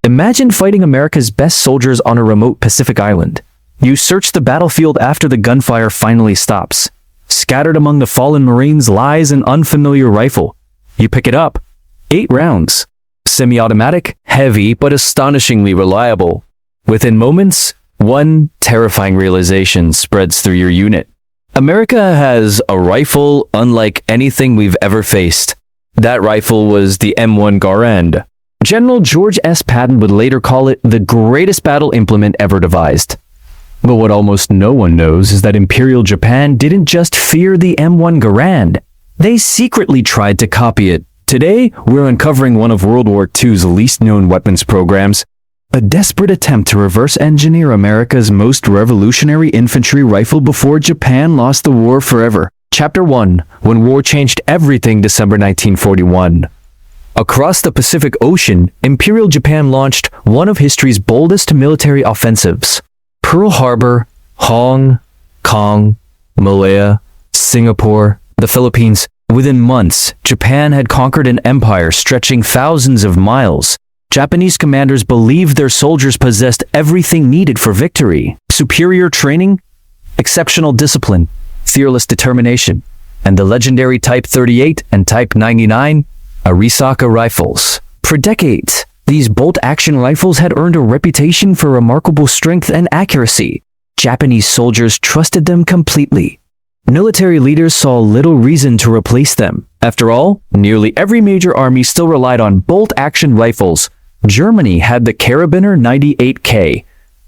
Imagine fighting America's best soldiers on a remote Pacific island. You search the battlefield after the gunfire finally stops. Scattered among the fallen Marines lies an unfamiliar rifle. You pick it up. 8 rounds. Semi-automatic, heavy, but astonishingly reliable. Within moments, one terrifying realization spreads through your unit. America has a rifle unlike anything we've ever faced. That rifle was the M1 Garand. General George S. Patton would later call it the greatest battle implement ever devised. But what almost no one knows is that Imperial Japan didn't just fear the M1 Garand. They secretly tried to copy it. Today, we're uncovering one of World War II's least-known weapons programs, a desperate attempt to reverse-engineer America's most revolutionary infantry rifle before Japan lost the war forever. Chapter 1. When War Changed Everything, December 1941. Across the Pacific Ocean, Imperial Japan launched one of history's boldest military offensives. Pearl Harbor, Hong Kong, Malaya, Singapore, the Philippines. Within months, Japan had conquered an empire stretching thousands of miles. Japanese commanders believed their soldiers possessed everything needed for victory: superior training, exceptional discipline, fearless determination, and the legendary Type 38 and Type 99 Arisaka rifles. For decades, these bolt-action rifles had earned a reputation for remarkable strength and accuracy. Japanese soldiers trusted them completely. Military leaders saw little reason to replace them. After all, nearly every major army still relied on bolt-action rifles. Germany had the Karabiner 98K.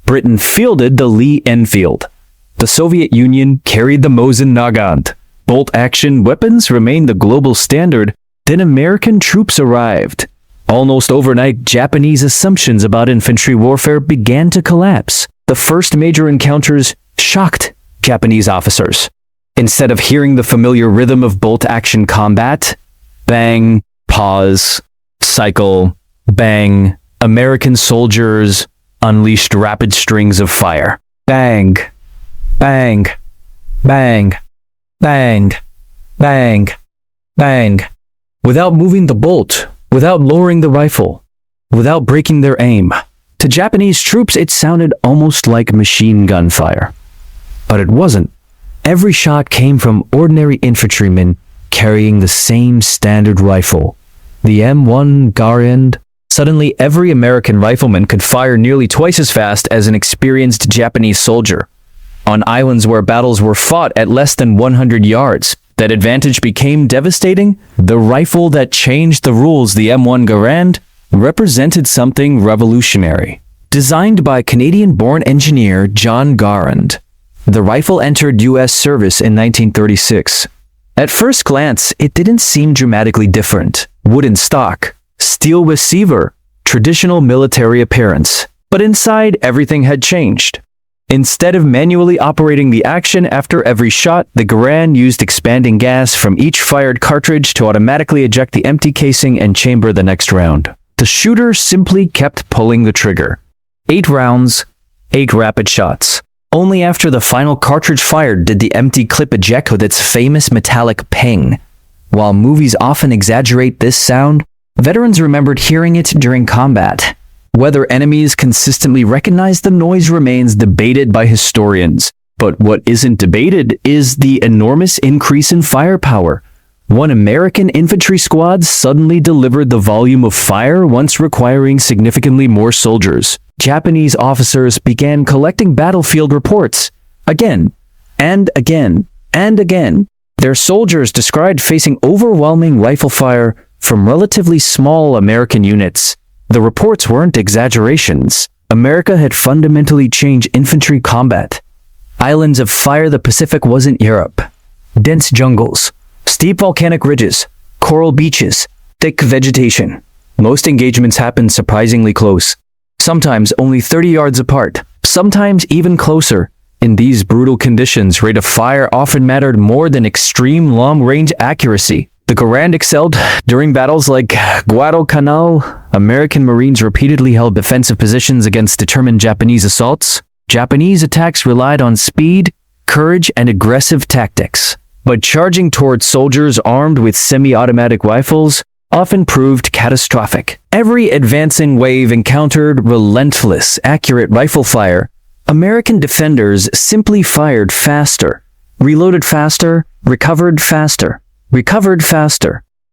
Britain fielded the Lee Enfield. The Soviet Union carried the Mosin Nagant. Bolt-action weapons remained the global standard. Then American troops arrived. Almost overnight, Japanese assumptions about infantry warfare began to collapse. The first major encounters shocked Japanese officers. Instead of hearing the familiar rhythm of bolt-action combat, bang, pause, cycle, bang, American soldiers unleashed rapid strings of fire. Bang, bang, bang, bang, bang, bang. Without moving the bolt, without lowering the rifle, without breaking their aim. To Japanese troops, it sounded almost like machine gun fire. But it wasn't. Every shot came from ordinary infantrymen carrying the same standard rifle, the M1 Garand. Suddenly, every American rifleman could fire nearly twice as fast as an experienced Japanese soldier. On islands where battles were fought at less than 100 yards, that advantage became devastating. The rifle that changed the rules, the M1 Garand, represented something revolutionary. Designed by Canadian-born engineer John Garand, the rifle entered U.S. service in 1936. At first glance, it didn't seem dramatically different. Wooden stock, steel receiver, traditional military appearance. But inside, everything had changed. Instead of manually operating the action after every shot, the Garand used expanding gas from each fired cartridge to automatically eject the empty casing and chamber the next round. The shooter simply kept pulling the trigger. 8 rounds, 8 rapid shots. Only after the final cartridge fired did the empty clip eject with its famous metallic ping. While movies often exaggerate this sound, veterans remembered hearing it during combat. Whether enemies consistently recognized the noise remains debated by historians. But what isn't debated is the enormous increase in firepower. One American infantry squad suddenly delivered the volume of fire once requiring significantly more soldiers. Japanese officers began collecting battlefield reports. Again, and again, and again. Their soldiers described facing overwhelming rifle fire from relatively small American units. The reports weren't exaggerations. America had fundamentally changed infantry combat. Islands of fire, the Pacific wasn't Europe. Dense jungles, steep volcanic ridges, coral beaches, thick vegetation. Most engagements happened surprisingly close. Sometimes only 30 yards apart, sometimes even closer. In these brutal conditions, rate of fire often mattered more than extreme long-range accuracy. The Garand excelled during battles like Guadalcanal. American Marines repeatedly held defensive positions against determined Japanese assaults. Japanese attacks relied on speed, courage, and aggressive tactics. But charging towards soldiers armed with semi-automatic rifles, often proved catastrophic. Every advancing wave encountered relentless, accurate rifle fire. American defenders simply fired faster, reloaded faster, recovered faster,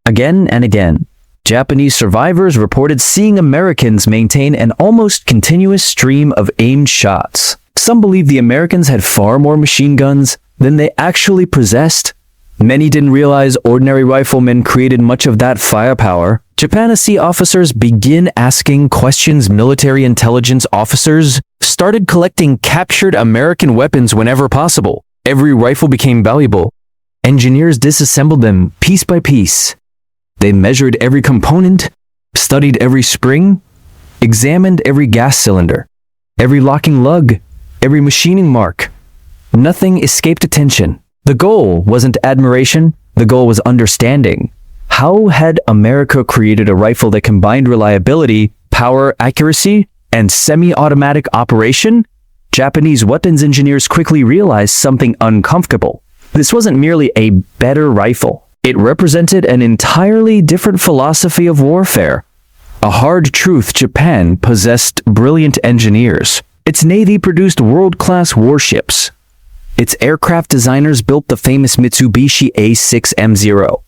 again and again. Japanese survivors reported seeing Americans maintain an almost continuous stream of aimed shots. Some believed the Americans had far more machine guns than they actually possessed. Many didn't realize ordinary riflemen created much of that firepower. Japanese officers began asking questions. Military intelligence officers started collecting captured American weapons whenever possible. Every rifle became valuable. Engineers disassembled them piece by piece. They measured every component, studied every spring, examined every gas cylinder, every locking lug, every machining mark. Nothing escaped attention. The goal wasn't admiration, the goal was understanding. How had America created a rifle that combined reliability, power, accuracy, and semi-automatic operation? Japanese weapons engineers quickly realized something uncomfortable. This wasn't merely a better rifle. It represented an entirely different philosophy of warfare. A hard truth: Japan possessed brilliant engineers. Its navy produced world-class warships. Its aircraft designers built the famous Mitsubishi A6M0.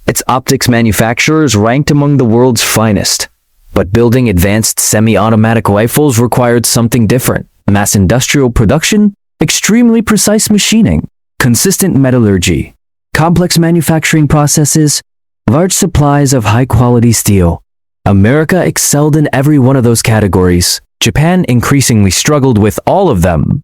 Its optics manufacturers ranked among the world's finest. But building advanced semi-automatic rifles required something different. Mass industrial production, extremely precise machining, consistent metallurgy, complex manufacturing processes, large supplies of high-quality steel. America excelled in every one of those categories. Japan increasingly struggled with all of them.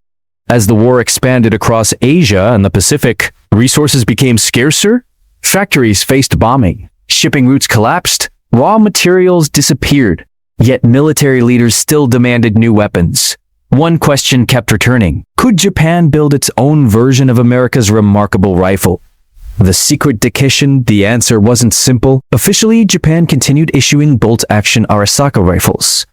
As the war expanded across Asia and the Pacific, resources became scarcer, factories faced bombing, shipping routes collapsed, raw materials disappeared, yet military leaders still demanded new weapons. One question kept returning: could Japan build its own version of America's remarkable rifle? The secret dictation: the answer wasn't simple. Officially, Japan continued issuing bolt-action Arisaka rifles.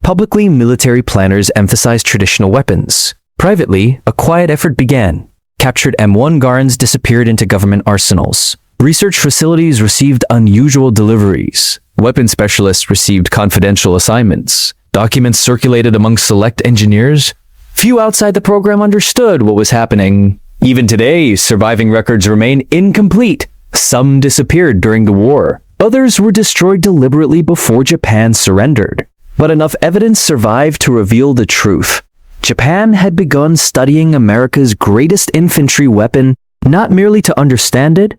Publicly, military planners emphasized traditional weapons. Privately, a quiet effort began. Captured M1 Garands disappeared into government arsenals. Research facilities received unusual deliveries. Weapon specialists received confidential assignments. Documents circulated among select engineers. Few outside the program understood what was happening. Even today, surviving records remain incomplete. Some disappeared during the war. Others were destroyed deliberately before Japan surrendered. But enough evidence survived to reveal the truth. Japan had begun studying America's greatest infantry weapon, not merely to understand it,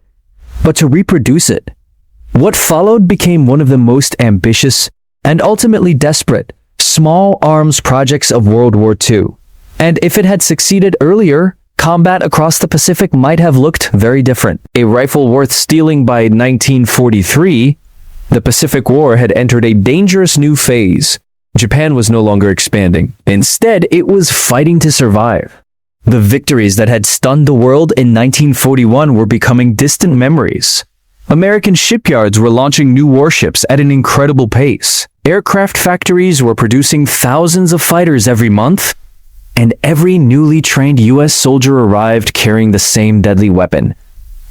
but to reproduce it. What followed became one of the most ambitious and ultimately desperate small arms projects of World War II. And if it had succeeded earlier, combat across the Pacific might have looked very different. A rifle worth stealing by 1943, the Pacific War had entered a dangerous new phase. Japan was no longer expanding. Instead, it was fighting to survive. The victories that had stunned the world in 1941 were becoming distant memories. American shipyards were launching new warships at an incredible pace. Aircraft factories were producing thousands of fighters every month, and every newly trained U.S. soldier arrived carrying the same deadly weapon,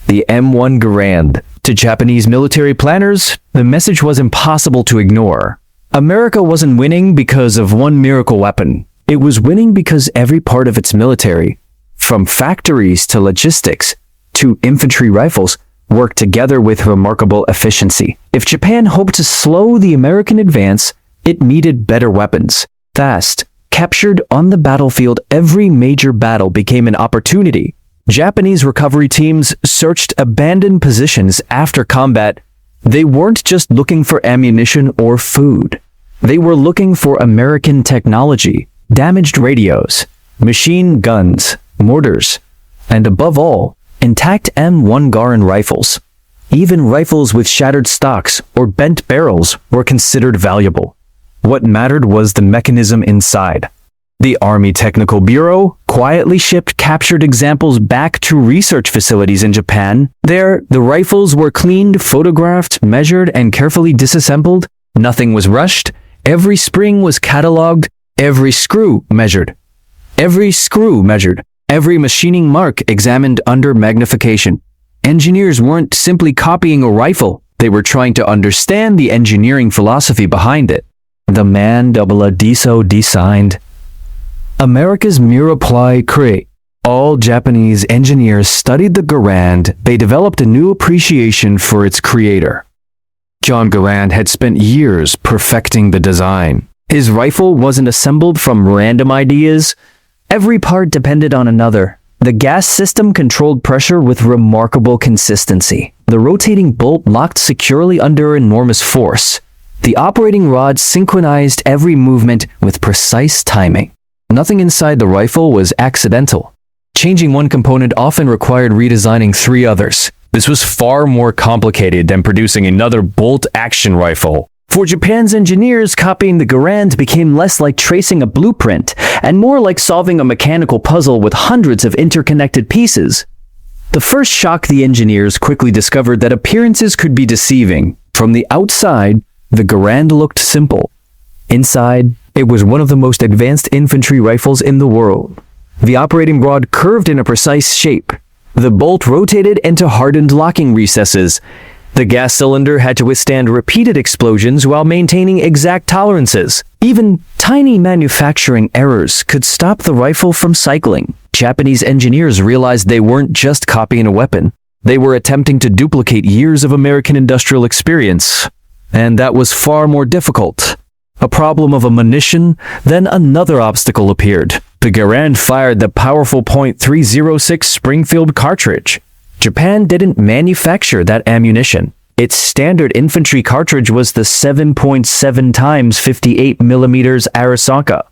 the M1 Garand. To Japanese military planners, the message was impossible to ignore. America wasn't winning because of one miracle weapon. It was winning because every part of its military, from factories to logistics to infantry rifles, worked together with remarkable efficiency. If Japan hoped to slow the American advance, it needed better weapons. Fast, captured on the battlefield, every major battle became an opportunity. Japanese recovery teams searched abandoned positions after combat. They weren't just looking for ammunition or food. They were looking for American technology, damaged radios, machine guns, mortars, and above all, intact M1 Garand rifles. Even rifles with shattered stocks or bent barrels were considered valuable. What mattered was the mechanism inside. The Army Technical Bureau quietly shipped captured examples back to research facilities in Japan. There, the rifles were cleaned, photographed, measured, and carefully disassembled. Nothing was rushed. Every spring was catalogued. Every screw measured. Every machining mark examined under magnification. Engineers weren't simply copying a rifle. They were trying to understand the engineering philosophy behind it. The man Diso designed America's Mirepoix Crate. All Japanese engineers studied the Garand. They developed a new appreciation for its creator. John Garand had spent years perfecting the design. His rifle wasn't assembled from random ideas. Every part depended on another. The gas system controlled pressure with remarkable consistency. The rotating bolt locked securely under enormous force. The operating rod synchronized every movement with precise timing. Nothing inside the rifle was accidental. Changing one component often required redesigning 3 others. This was far more complicated than producing another bolt-action rifle. For Japan's engineers, copying the Garand became less like tracing a blueprint and more like solving a mechanical puzzle with hundreds of interconnected pieces. The first shock, the engineers quickly discovered that appearances could be deceiving. From the outside, the Garand looked simple. Inside, it was one of the most advanced infantry rifles in the world. The operating rod curved in a precise shape. The bolt rotated into hardened locking recesses. The gas cylinder had to withstand repeated explosions while maintaining exact tolerances. Even tiny manufacturing errors could stop the rifle from cycling. Japanese engineers realized they weren't just copying a weapon. They were attempting to duplicate years of American industrial experience. And that was far more difficult. A problem of ammunition, then another obstacle appeared. The Garand fired the powerful .306 Springfield cartridge. Japan didn't manufacture that ammunition. Its standard infantry cartridge was the 7.7 times 58 mm Arisaka.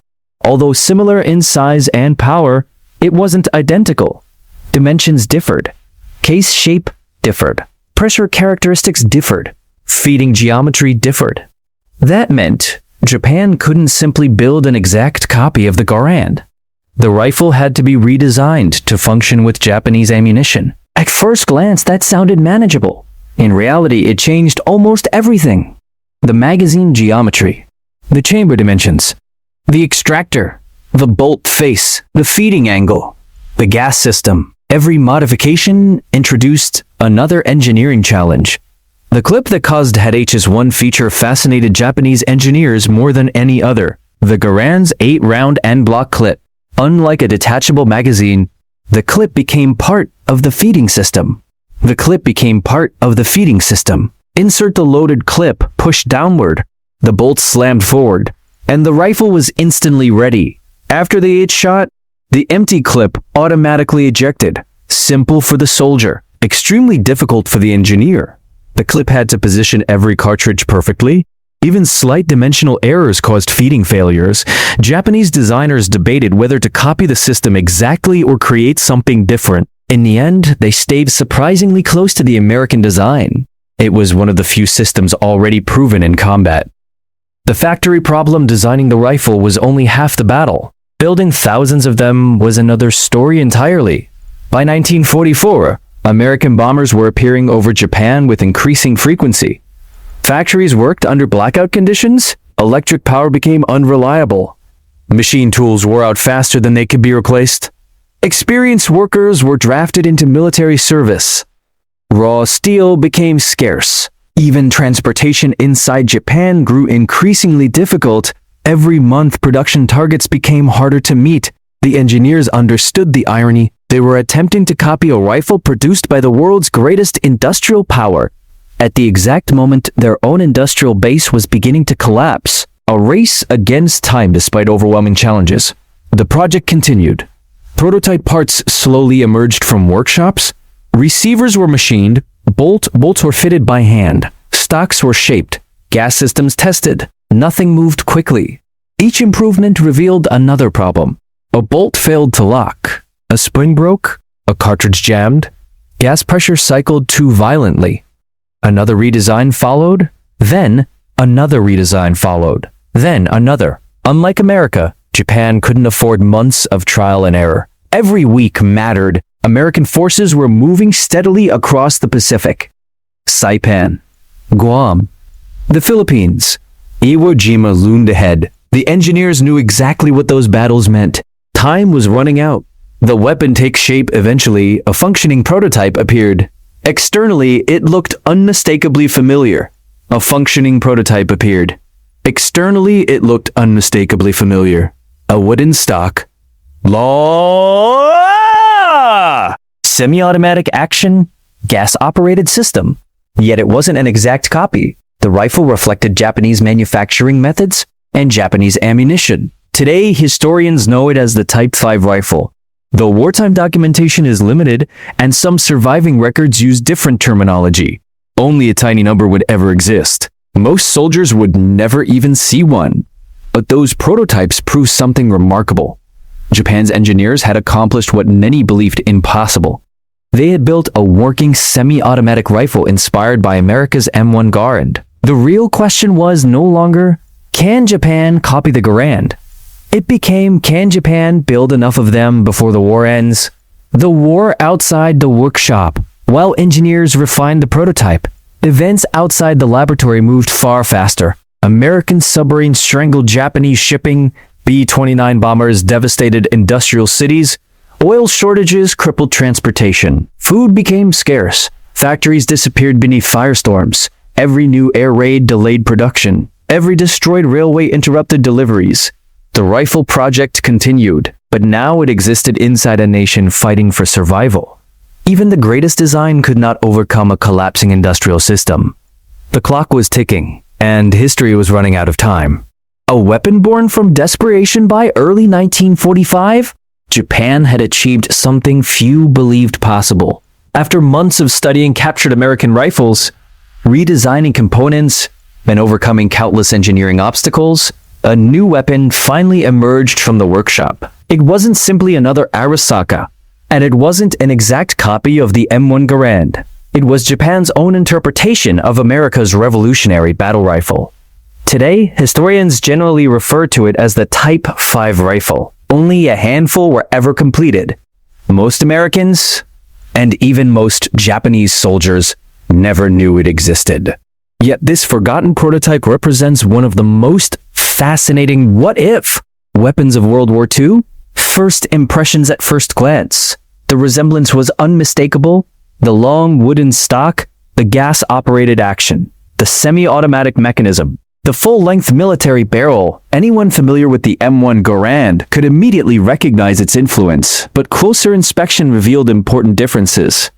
Although similar in size and power, it wasn't identical. Dimensions differed. Case shape differed. Pressure characteristics differed. Feeding geometry differed. That meant Japan couldn't simply build an exact copy of the Garand. The rifle had to be redesigned to function with Japanese ammunition. At first glance, that sounded manageable. In reality, it changed almost everything. The magazine geometry, the chamber dimensions, the extractor, the bolt face, the feeding angle, the gas system. Every modification introduced another engineering challenge. The clip that caused Hadach's one feature fascinated Japanese engineers more than any other. The Garand's 8-round en bloc clip. Unlike a detachable magazine, the clip became part of the feeding system. The clip became part of the feeding system. Insert the loaded clip, push downward. The bolt slammed forward, and the rifle was instantly ready. After the 8th shot, the empty clip automatically ejected. Simple for the soldier, extremely difficult for the engineer. The clip had to position every cartridge perfectly. Even slight dimensional errors caused feeding failures. Japanese designers debated whether to copy the system exactly or create something different. In the end, they stayed surprisingly close to the American design. It was one of the few systems already proven in combat. The factory problem designing the rifle was only half the battle. Building thousands of them was another story entirely. By 1944, American bombers were appearing over Japan with increasing frequency. Factories worked under blackout conditions. Electric power became unreliable. Machine tools wore out faster than they could be replaced. Experienced workers were drafted into military service. Raw steel became scarce. Even transportation inside Japan grew increasingly difficult. Every month, production targets became harder to meet. The engineers understood the irony. They were attempting to copy a rifle produced by the world's greatest industrial power. At the exact moment, their own industrial base was beginning to collapse. A race against time despite overwhelming challenges. The project continued. Prototype parts slowly emerged from workshops. Receivers were machined. Bolts were fitted by hand. Stocks were shaped. Gas systems tested. Nothing moved quickly. Each improvement revealed another problem. A bolt failed to lock. A spring broke. A cartridge jammed. Gas pressure cycled too violently. Another redesign followed. Then, another redesign followed. Then, another. Unlike America, Japan couldn't afford months of trial and error. Every week mattered. American forces were moving steadily across the Pacific. Saipan, Guam, the Philippines, Iwo Jima loomed ahead. The engineers knew exactly what those battles meant. Time was running out. The weapon takes shape eventually. A functioning prototype appeared. Externally, it looked unmistakably familiar. A functioning prototype appeared. Externally, it looked unmistakably familiar. A wooden stock. Semi-automatic action, gas-operated system. Yet it wasn't an exact copy. The rifle reflected Japanese manufacturing methods and Japanese ammunition. Today, historians know it as the Type 5 rifle. Though wartime documentation is limited, and some surviving records use different terminology, only a tiny number would ever exist. Most soldiers would never even see one. But those prototypes prove something remarkable. Japan's engineers had accomplished what many believed impossible. They had built a working semi-automatic rifle inspired by America's M1 Garand. The real question was no longer, can Japan copy the Garand? It became, can Japan build enough of them before the war ends? The war outside the workshop. While engineers refined the prototype, events outside the laboratory moved far faster. American submarines strangled Japanese shipping, B-29 bombers devastated industrial cities, oil shortages crippled transportation, food became scarce, factories disappeared beneath firestorms, every new air raid delayed production, every destroyed railway interrupted deliveries. The rifle project continued, but now it existed inside a nation fighting for survival. Even the greatest design could not overcome a collapsing industrial system. The clock was ticking, and history was running out of time. A weapon born from desperation by early 1945? Japan had achieved something few believed possible. After months of studying captured American rifles, redesigning components, and overcoming countless engineering obstacles, a new weapon finally emerged from the workshop. It wasn't simply another Arisaka, and it wasn't an exact copy of the M1 Garand. It was Japan's own interpretation of America's revolutionary battle rifle. Today, historians generally refer to it as the Type 5 rifle. Only a handful were ever completed. Most Americans, and even most Japanese soldiers, never knew it existed. Yet this forgotten prototype represents one of the most fascinating what-if weapons of World War II. First impressions at first glance. The resemblance was unmistakable. The long wooden stock, the gas-operated action, the semi-automatic mechanism, the full-length military barrel. Anyone familiar with the M1 Garand could immediately recognize its influence, but closer inspection revealed important differences.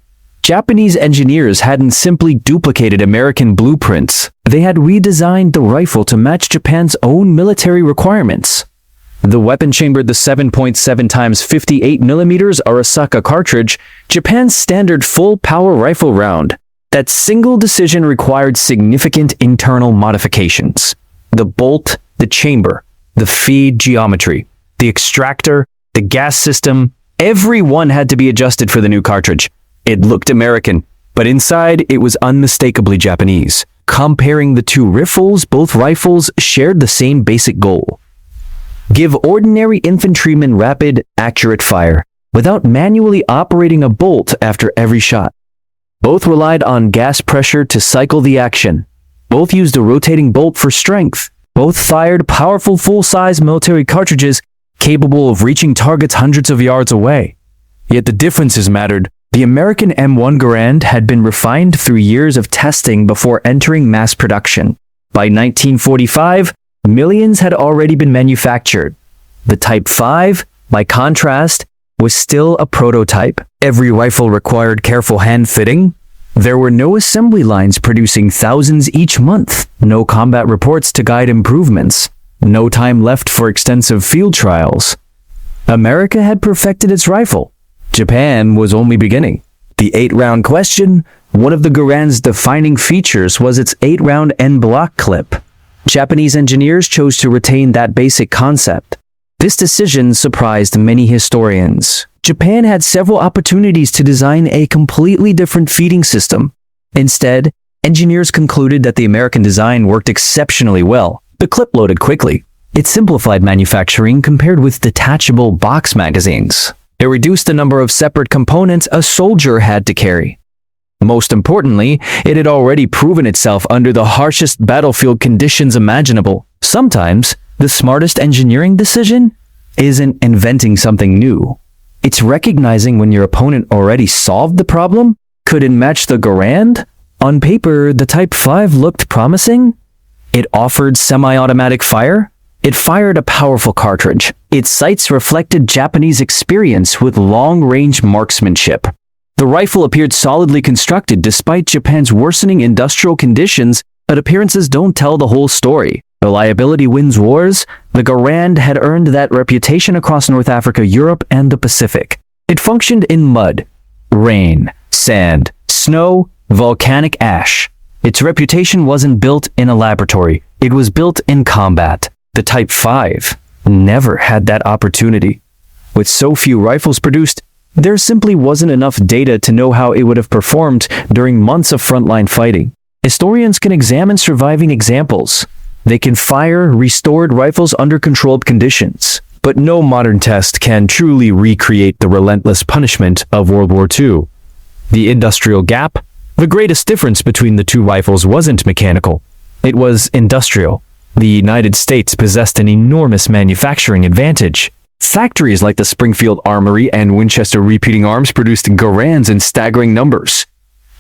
Japanese engineers hadn't simply duplicated American blueprints. They had redesigned the rifle to match Japan's own military requirements. The weapon chambered the 7.7 x 58 mm Arisaka cartridge, Japan's standard full-power rifle round. That single decision required significant internal modifications. The bolt, the chamber, the feed geometry, the extractor, the gas system, every one had to be adjusted for the new cartridge. It looked American, but inside it was unmistakably Japanese. Comparing the two rifles, both rifles shared the same basic goal. Give ordinary infantrymen rapid, accurate fire, without manually operating a bolt after every shot. Both relied on gas pressure to cycle the action. Both used a rotating bolt for strength. Both fired powerful full-size military cartridges capable of reaching targets hundreds of yards away. Yet the differences mattered. The American M1 Garand had been refined through years of testing before entering mass production. By 1945, millions had already been manufactured. The Type 5, by contrast, was still a prototype. Every rifle required careful hand fitting. There were no assembly lines producing thousands each month, no combat reports to guide improvements, no time left for extensive field trials. America had perfected its rifle. Japan was only beginning. The 8-round question, one of the Garand's defining features was its 8-round en-bloc clip. Japanese engineers chose to retain that basic concept. This decision surprised many historians. Japan had several opportunities to design a completely different feeding system. Instead, engineers concluded that the American design worked exceptionally well. The clip loaded quickly. It simplified manufacturing compared with detachable box magazines. It reduced the number of separate components a soldier had to carry. Most importantly, it had already proven itself under the harshest battlefield conditions imaginable. Sometimes, the smartest engineering decision isn't inventing something new. It's recognizing when your opponent already solved the problem, couldn't match the Garand? On paper, the Type 5 looked promising. It offered semi-automatic fire. It fired a powerful cartridge. Its sights reflected Japanese experience with long-range marksmanship. The rifle appeared solidly constructed despite Japan's worsening industrial conditions, but appearances don't tell the whole story. Reliability wins wars. The Garand had earned that reputation across North Africa, Europe, and the Pacific. It functioned in mud, rain, sand, snow, volcanic ash. Its reputation wasn't built in a laboratory. It was built in combat. The Type 5 never had that opportunity. With so few rifles produced, there simply wasn't enough data to know how it would have performed during months of frontline fighting. Historians can examine surviving examples. They can fire restored rifles under controlled conditions. But no modern test can truly recreate the relentless punishment of World War II. The industrial gap? The greatest difference between the two rifles wasn't mechanical. It was industrial. The United States possessed an enormous manufacturing advantage. Factories like the Springfield Armory and Winchester Repeating Arms produced Garands in staggering numbers.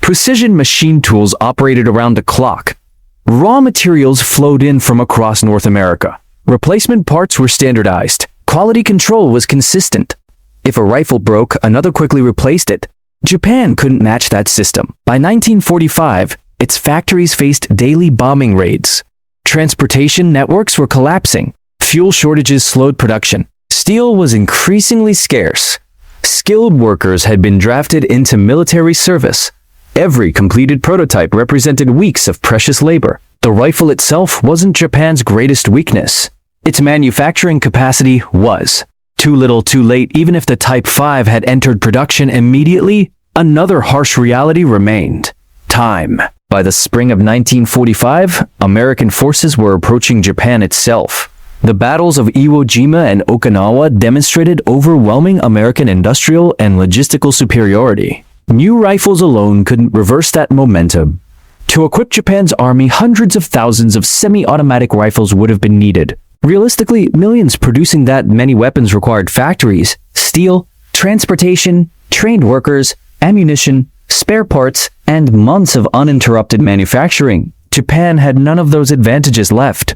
Precision machine tools operated around the clock. Raw materials flowed in from across North America. Replacement parts were standardized. Quality control was consistent. If a rifle broke, another quickly replaced it. Japan couldn't match that system. By 1945, its factories faced daily bombing raids. Transportation networks were collapsing. Fuel shortages slowed production. Steel was increasingly scarce. Skilled workers had been drafted into military service. Every completed prototype represented weeks of precious labor. The rifle itself wasn't Japan's greatest weakness. Its manufacturing capacity was. Too little too late. Even if the Type 5 had entered production immediately, another harsh reality remained. Time. By the spring of 1945, American forces were approaching Japan itself. The battles of Iwo Jima and Okinawa demonstrated overwhelming American industrial and logistical superiority. New rifles alone couldn't reverse that momentum. To equip Japan's army, hundreds of thousands of semi-automatic rifles would have been needed. Realistically, millions producing that many weapons required factories, steel, transportation, trained workers, ammunition, spare parts, and months of uninterrupted manufacturing. Japan had none of those advantages left.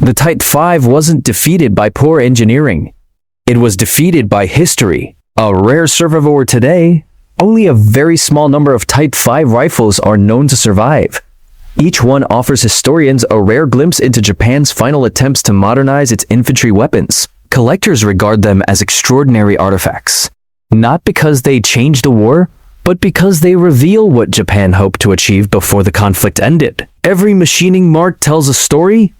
The Type 5 wasn't defeated by poor engineering. It was defeated by history. A rare survivor today, only a very small number of Type 5 rifles are known to survive. Each one offers historians a rare glimpse into Japan's final attempts to modernize its infantry weapons. Collectors regard them as extraordinary artifacts. Not because they changed the war, but because they reveal what Japan hoped to achieve before the conflict ended. Every machining mark tells a story.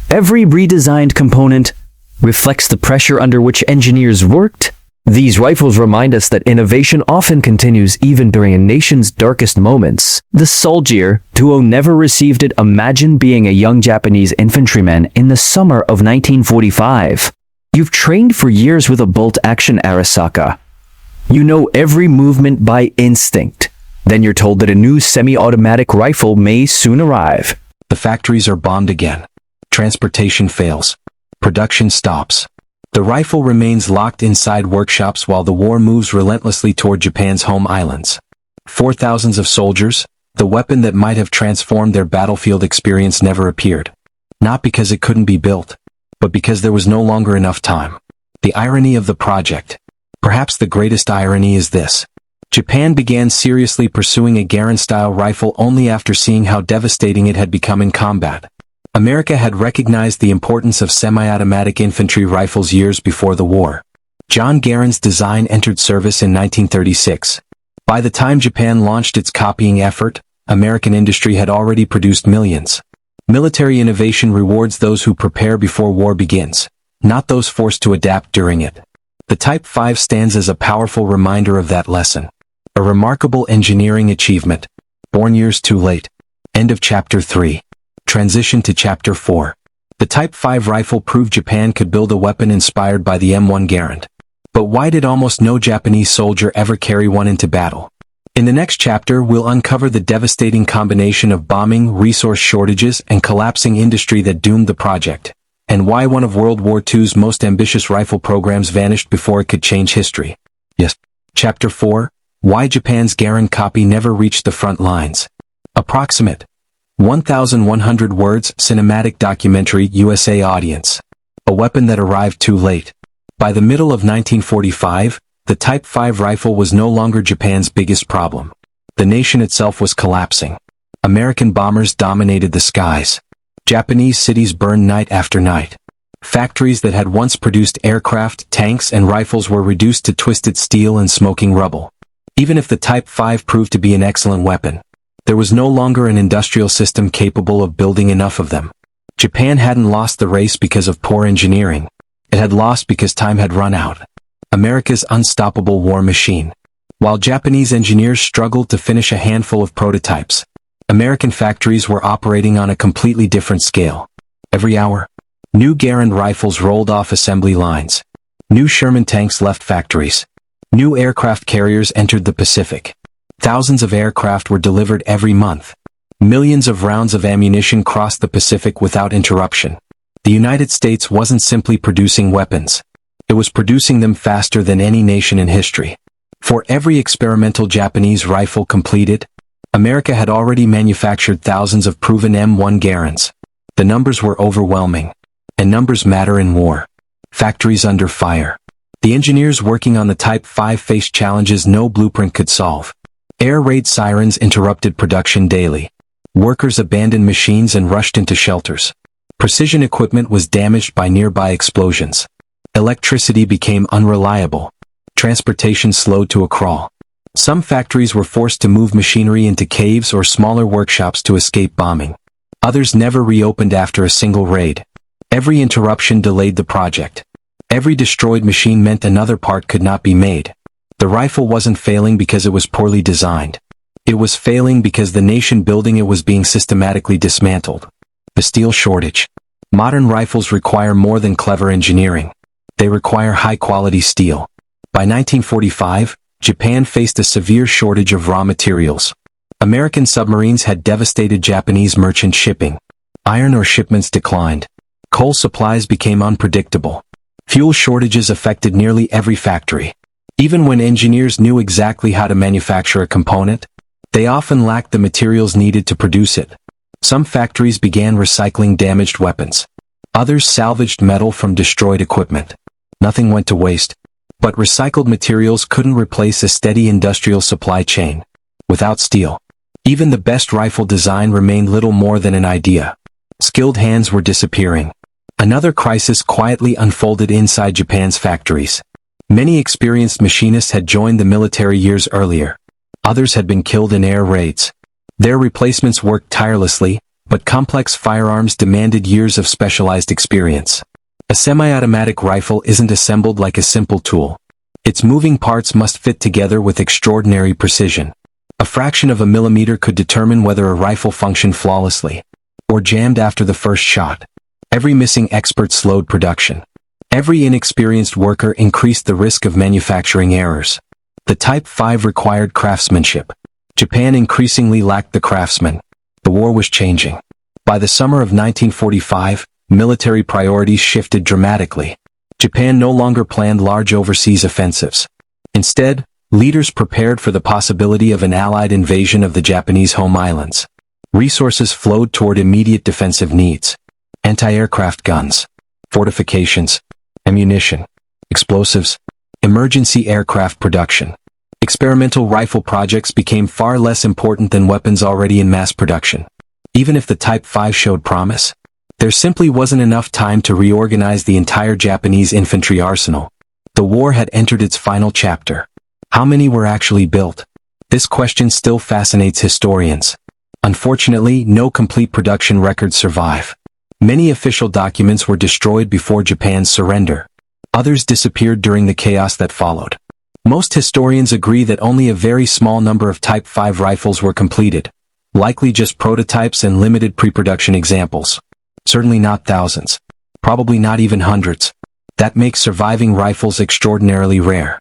Every redesigned component reflects the pressure under which engineers worked. These rifles remind us that innovation often continues even during a nation's darkest moments. The soldier who never received it. Imagine being a young Japanese infantryman in the summer of 1945. You've trained for years with a bolt-action Arisaka. You know every movement by instinct. Then you're told that a new semi-automatic rifle may soon arrive. The factories are bombed again. Transportation fails. Production stops. The rifle remains locked inside workshops while the war moves relentlessly toward Japan's home islands. For thousands of soldiers, the weapon that might have transformed their battlefield experience never appeared. Not because it couldn't be built, but because there was no longer enough time. The irony of the project. Perhaps the greatest irony is this. Japan began seriously pursuing a Garand-style rifle only after seeing how devastating it had become in combat. America had recognized the importance of semi-automatic infantry rifles years before the war. John Garand's design entered service in 1936. By the time Japan launched its copying effort, American industry had already produced millions. Military innovation rewards those who prepare before war begins, not those forced to adapt during it. The Type 5 stands as a powerful reminder of that lesson. A remarkable engineering achievement, born years too late. End of Chapter 3. Transition to Chapter 4. The Type 5 rifle proved Japan could build a weapon inspired by the M1 Garand. But why did almost no Japanese soldier ever carry one into battle? In the next chapter, we'll uncover the devastating combination of bombing, resource shortages, and collapsing industry that doomed the project, and why one of World War II's most ambitious rifle programs vanished before it could change history. Yes. Chapter 4, Why Japan's Garand copy never reached the front lines. Approximate 1,100 words cinematic documentary USA audience. A weapon that arrived too late. By the middle of 1945, the Type 5 rifle was no longer Japan's biggest problem. The nation itself was collapsing. American bombers dominated the skies. Japanese cities burned night after night. Factories that had once produced aircraft, tanks, and rifles were reduced to twisted steel and smoking rubble. Even if the Type 5 proved to be an excellent weapon, there was no longer an industrial system capable of building enough of them. Japan hadn't lost the race because of poor engineering. It had lost because time had run out. America's unstoppable war machine. While Japanese engineers struggled to finish a handful of prototypes, American factories were operating on a completely different scale. Every hour, new Garand rifles rolled off assembly lines. New Sherman tanks left factories. New aircraft carriers entered the Pacific. Thousands of aircraft were delivered every month. Millions of rounds of ammunition crossed the Pacific without interruption. The United States wasn't simply producing weapons. It was producing them faster than any nation in history. For every experimental Japanese rifle completed, America had already manufactured thousands of proven M1 Garands. The numbers were overwhelming. And numbers matter in war. Factories under fire. The engineers working on the Type 5 faced challenges no blueprint could solve. Air raid sirens interrupted production daily. Workers abandoned machines and rushed into shelters. Precision equipment was damaged by nearby explosions. Electricity became unreliable. Transportation slowed to a crawl. Some factories were forced to move machinery into caves or smaller workshops to escape bombing. Others never reopened after a single raid. Every interruption delayed the project. Every destroyed machine meant another part could not be made. The rifle wasn't failing because it was poorly designed. It was failing because the nation building it was being systematically dismantled. The steel shortage. Modern rifles require more than clever engineering. They require high-quality steel. By 1945, Japan faced a severe shortage of raw materials. American submarines had devastated Japanese merchant shipping. Iron ore shipments declined. Coal supplies became unpredictable. Fuel shortages affected nearly every factory. Even when engineers knew exactly how to manufacture a component, they often lacked the materials needed to produce it. Some factories began recycling damaged weapons. Others salvaged metal from destroyed equipment. Nothing went to waste. But recycled materials couldn't replace a steady industrial supply chain. Without steel, even the best rifle design remained little more than an idea. Skilled hands were disappearing. Another crisis quietly unfolded inside Japan's factories. Many experienced machinists had joined the military years earlier. Others had been killed in air raids. Their replacements worked tirelessly, but complex firearms demanded years of specialized experience. A semi-automatic rifle isn't assembled like a simple tool. Its moving parts must fit together with extraordinary precision. A fraction of a millimeter could determine whether a rifle functioned flawlessly or jammed after the first shot. Every missing expert slowed production. Every inexperienced worker increased the risk of manufacturing errors. The Type 5 required craftsmanship. Japan increasingly lacked the craftsmen. The war was changing. By the summer of 1945, military priorities shifted dramatically. Japan no longer planned large overseas offensives. Instead, leaders prepared for the possibility of an Allied invasion of the Japanese home islands. Resources flowed toward immediate defensive needs. Anti-aircraft guns, fortifications, ammunition, explosives, emergency aircraft production. Experimental rifle projects became far less important than weapons already in mass production. Even if the Type 5 showed promise, there simply wasn't enough time to reorganize the entire Japanese infantry arsenal. The war had entered its final chapter. How many were actually built? This question still fascinates historians. Unfortunately, no complete production records survive. Many official documents were destroyed before Japan's surrender. Others disappeared during the chaos that followed. Most historians agree that only a very small number of Type 5 rifles were completed, likely just prototypes and limited pre-production examples. Certainly not thousands. Probably not even hundreds. That makes surviving rifles extraordinarily rare.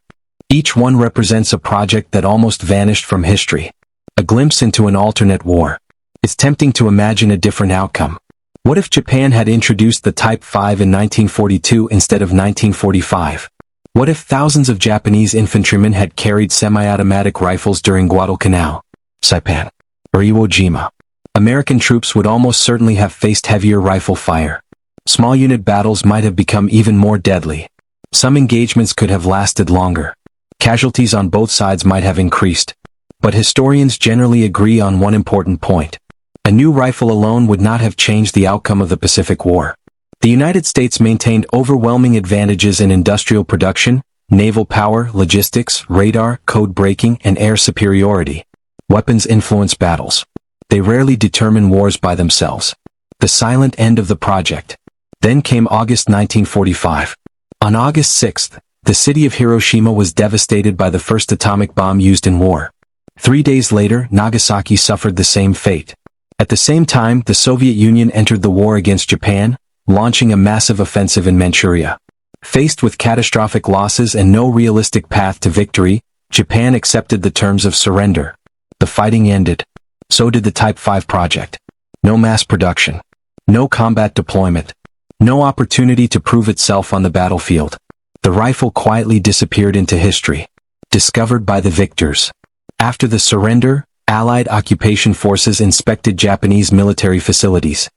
Each one represents a project that almost vanished from history. A glimpse into an alternate war. It's tempting to imagine a different outcome. What if Japan had introduced the Type 5 in 1942 instead of 1945? What if thousands of Japanese infantrymen had carried semi-automatic rifles during Guadalcanal, Saipan, or Iwo Jima? American troops would almost certainly have faced heavier rifle fire. Small unit battles might have become even more deadly. Some engagements could have lasted longer. Casualties on both sides might have increased. But historians generally agree on one important point. A new rifle alone would not have changed the outcome of the Pacific War. The United States maintained overwhelming advantages in industrial production, naval power, logistics, radar, code breaking, and air superiority. Weapons influence battles. They rarely determine wars by themselves. The silent end of the project. Then came August 1945. On August 6th, the city of Hiroshima was devastated by the first atomic bomb used in war. 3 days later, Nagasaki suffered the same fate. At the same time, the Soviet Union entered the war against Japan, launching a massive offensive in Manchuria. Faced with catastrophic losses and no realistic path to victory, Japan accepted the terms of surrender. The fighting ended. So did the Type 5 project. No mass production. No combat deployment. No opportunity to prove itself on the battlefield. The rifle quietly disappeared into history. Discovered by the victors. After the surrender, Allied occupation forces inspected Japanese military facilities.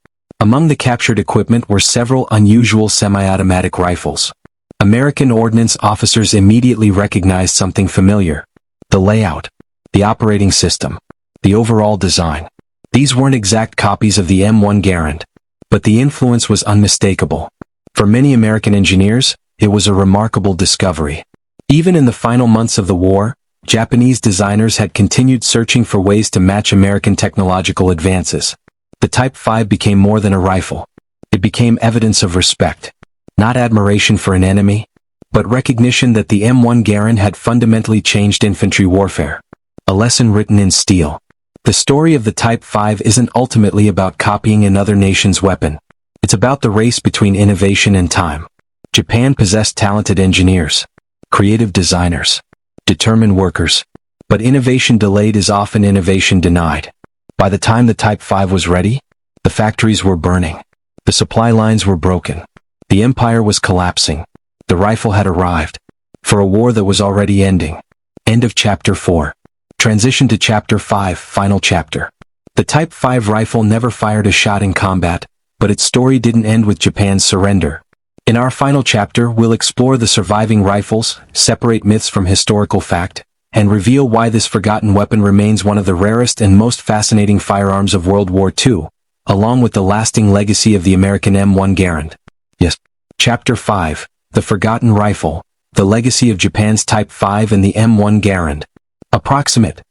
Among the captured equipment were several unusual semi-automatic rifles. American ordnance officers immediately recognized something familiar. The layout. The operating system. The overall design. These weren't exact copies of the M1 Garand. But the influence was unmistakable. For many American engineers, it was a remarkable discovery. Even in the final months of the war, Japanese designers had continued searching for ways to match American technological advances. The Type 5 became more than a rifle. It became evidence of respect. Not admiration for an enemy, but recognition that the M1 Garand had fundamentally changed infantry warfare. A lesson written in steel. The story of the Type 5 isn't ultimately about copying another nation's weapon. It's about the race between innovation and time. Japan possessed talented engineers, creative designers, determined workers. But innovation delayed is often innovation denied. By the time the Type 5 was ready, the factories were burning. The supply lines were broken. The empire was collapsing. The rifle had arrived. For a war that was already ending. End of Chapter 4. Transition to Chapter 5, Final Chapter. The Type 5 rifle never fired a shot in combat, but its story didn't end with Japan's surrender. In our final chapter, we'll explore the surviving rifles, separate myths from historical fact, and reveal why this forgotten weapon remains one of the rarest and most fascinating firearms of World War II, along with the lasting legacy of the American M1 Garand. Yes. Chapter 5, The Forgotten Rifle, The Legacy of Japan's Type 5 and the M1 Garand. Approximate.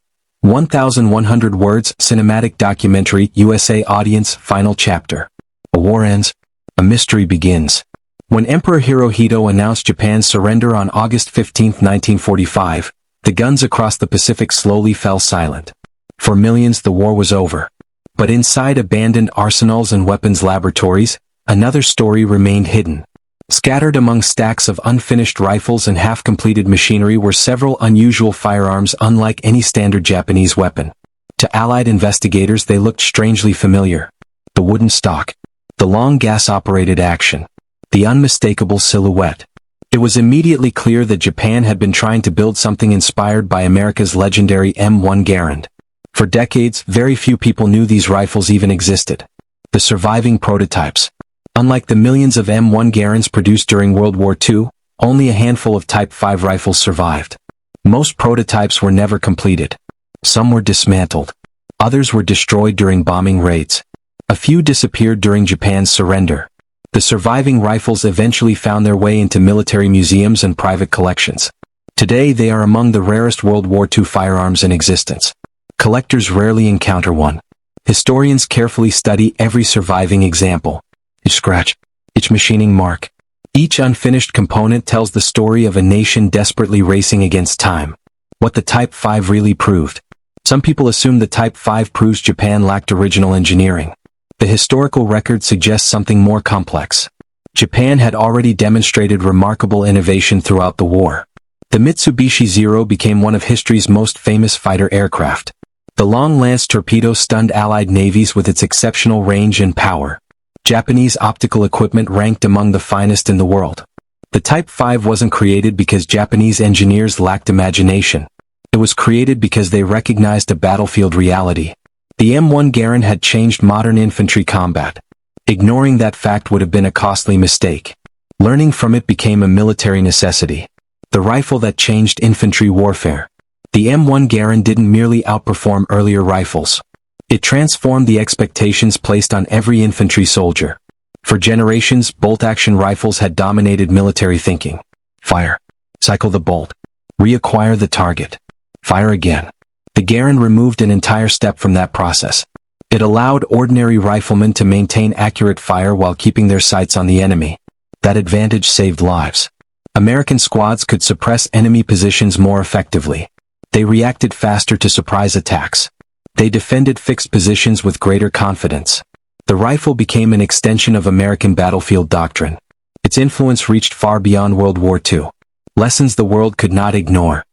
1,100 words, cinematic documentary, USA audience, final chapter. A war ends. A mystery begins. When Emperor Hirohito announced Japan's surrender on August 15, 1945, the guns across the Pacific slowly fell silent. For millions the war was over. But inside abandoned arsenals and weapons laboratories, another story remained hidden. Scattered among stacks of unfinished rifles and half-completed machinery were several unusual firearms unlike any standard Japanese weapon. To Allied investigators they looked strangely familiar. The wooden stock. The long gas-operated action. The unmistakable silhouette. It was immediately clear that Japan had been trying to build something inspired by America's legendary M1 Garand. For decades, very few people knew these rifles even existed. The surviving prototypes. Unlike the millions of M1 Garands produced during World War II, only a handful of Type 5 rifles survived. Most prototypes were never completed. Some were dismantled. Others were destroyed during bombing raids. A few disappeared during Japan's surrender. The surviving rifles eventually found their way into military museums and private collections. Today they are among the rarest World War II firearms in existence. Collectors rarely encounter one. Historians carefully study every surviving example. Each scratch, each machining mark. Each unfinished component tells the story of a nation desperately racing against time. What the Type 5 really proved. Some people assume the Type 5 proves Japan lacked original engineering. The historical record suggests something more complex. Japan had already demonstrated remarkable innovation throughout the war. The Mitsubishi Zero became one of history's most famous fighter aircraft. The Long Lance torpedo stunned Allied navies with its exceptional range and power. Japanese optical equipment ranked among the finest in the world. The Type 5 wasn't created because Japanese engineers lacked imagination. It was created because they recognized a battlefield reality. The M1 Garand had changed modern infantry combat. Ignoring that fact would have been a costly mistake. Learning from it became a military necessity. The rifle that changed infantry warfare. The M1 Garand didn't merely outperform earlier rifles. It transformed the expectations placed on every infantry soldier. For generations, bolt-action rifles had dominated military thinking. Fire. Cycle the bolt. Reacquire the target. Fire again. The Garand removed an entire step from that process. It allowed ordinary riflemen to maintain accurate fire while keeping their sights on the enemy. That advantage saved lives. American squads could suppress enemy positions more effectively. They reacted faster to surprise attacks. They defended fixed positions with greater confidence. The rifle became an extension of American battlefield doctrine. Its influence reached far beyond World War II. Lessons the world could not ignore.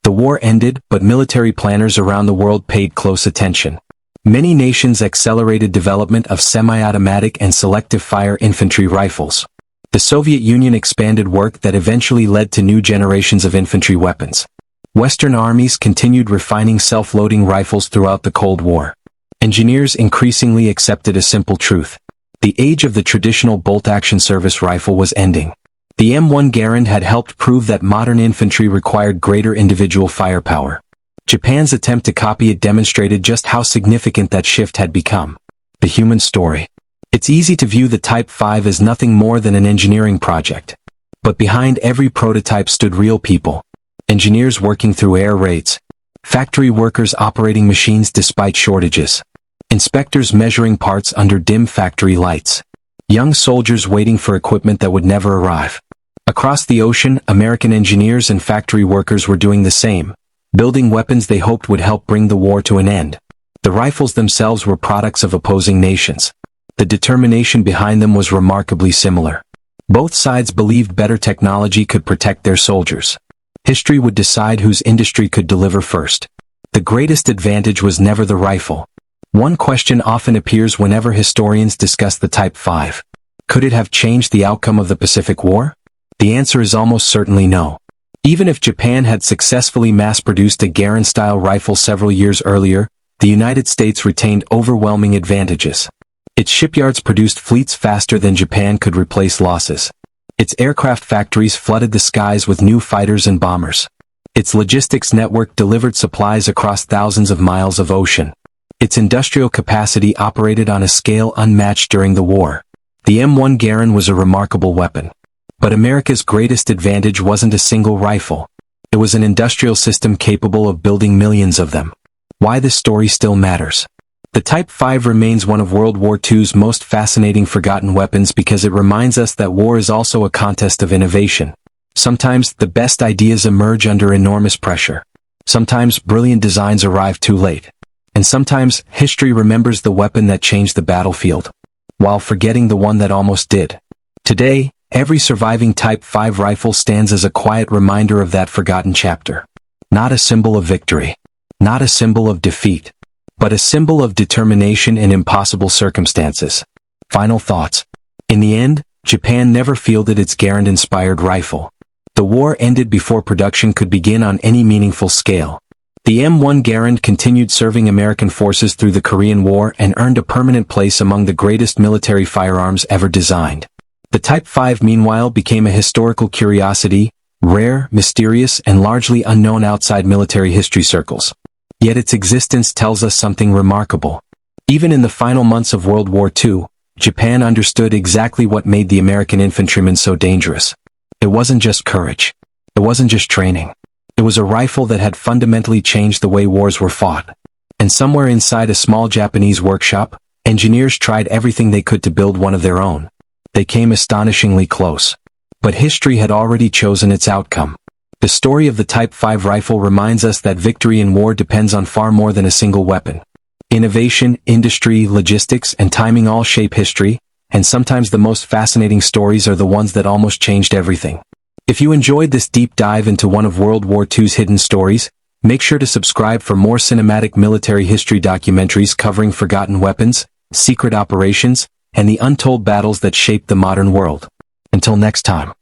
The war ended, but military planners around the world paid close attention. Many nations accelerated development of semi-automatic and selective fire infantry rifles. The Soviet Union expanded work that eventually led to new generations of infantry weapons. Western armies continued refining self-loading rifles throughout the Cold War. Engineers increasingly accepted a simple truth. The age of the traditional bolt-action service rifle was ending. The M1 Garand had helped prove that modern infantry required greater individual firepower. Japan's attempt to copy it demonstrated just how significant that shift had become. The human story. It's easy to view the Type 5 as nothing more than an engineering project. But behind every prototype stood real people. Engineers working through air raids. Factory workers operating machines despite shortages. Inspectors measuring parts under dim factory lights. Young soldiers waiting for equipment that would never arrive. Across the ocean, American engineers and factory workers were doing the same, building weapons they hoped would help bring the war to an end. The rifles themselves were products of opposing nations. The determination behind them was remarkably similar. Both sides believed better technology could protect their soldiers. History would decide whose industry could deliver first. The greatest advantage was never the rifle. One question often appears whenever historians discuss the Type 5. Could it have changed the outcome of the Pacific War? The answer is almost certainly no. Even if Japan had successfully mass-produced a Garand-style rifle several years earlier, the United States retained overwhelming advantages. Its shipyards produced fleets faster than Japan could replace losses. Its aircraft factories flooded the skies with new fighters and bombers. Its logistics network delivered supplies across thousands of miles of ocean. Its industrial capacity operated on a scale unmatched during the war. The M1 Garand was a remarkable weapon. But America's greatest advantage wasn't a single rifle. It was an industrial system capable of building millions of them. Why this story still matters. The Type 5 remains one of World War II's most fascinating forgotten weapons because it reminds us that war is also a contest of innovation. Sometimes the best ideas emerge under enormous pressure. Sometimes brilliant designs arrive too late. And sometimes history remembers the weapon that changed the battlefield, while forgetting the one that almost did. Today, every surviving Type 5 rifle stands as a quiet reminder of that forgotten chapter. Not a symbol of victory. Not a symbol of defeat. But a symbol of determination in impossible circumstances. Final thoughts. In the end, Japan never fielded its Garand-inspired rifle. The war ended before production could begin on any meaningful scale. The M1 Garand continued serving American forces through the Korean War and earned a permanent place among the greatest military firearms ever designed. The Type 5 meanwhile became a historical curiosity, rare, mysterious, and largely unknown outside military history circles. Yet its existence tells us something remarkable. Even in the final months of World War II, Japan understood exactly what made the American infantryman so dangerous. It wasn't just courage. It wasn't just training. It was a rifle that had fundamentally changed the way wars were fought. And somewhere inside a small Japanese workshop, engineers tried everything they could to build one of their own. They came astonishingly close. But history had already chosen its outcome. The story of the Type 5 rifle reminds us that victory in war depends on far more than a single weapon. Innovation, industry, logistics, and timing all shape history, and sometimes the most fascinating stories are the ones that almost changed everything. If you enjoyed this deep dive into one of World War II's hidden stories, make sure to subscribe for more cinematic military history documentaries covering forgotten weapons, secret operations, and the untold battles that shaped the modern world. Until next time.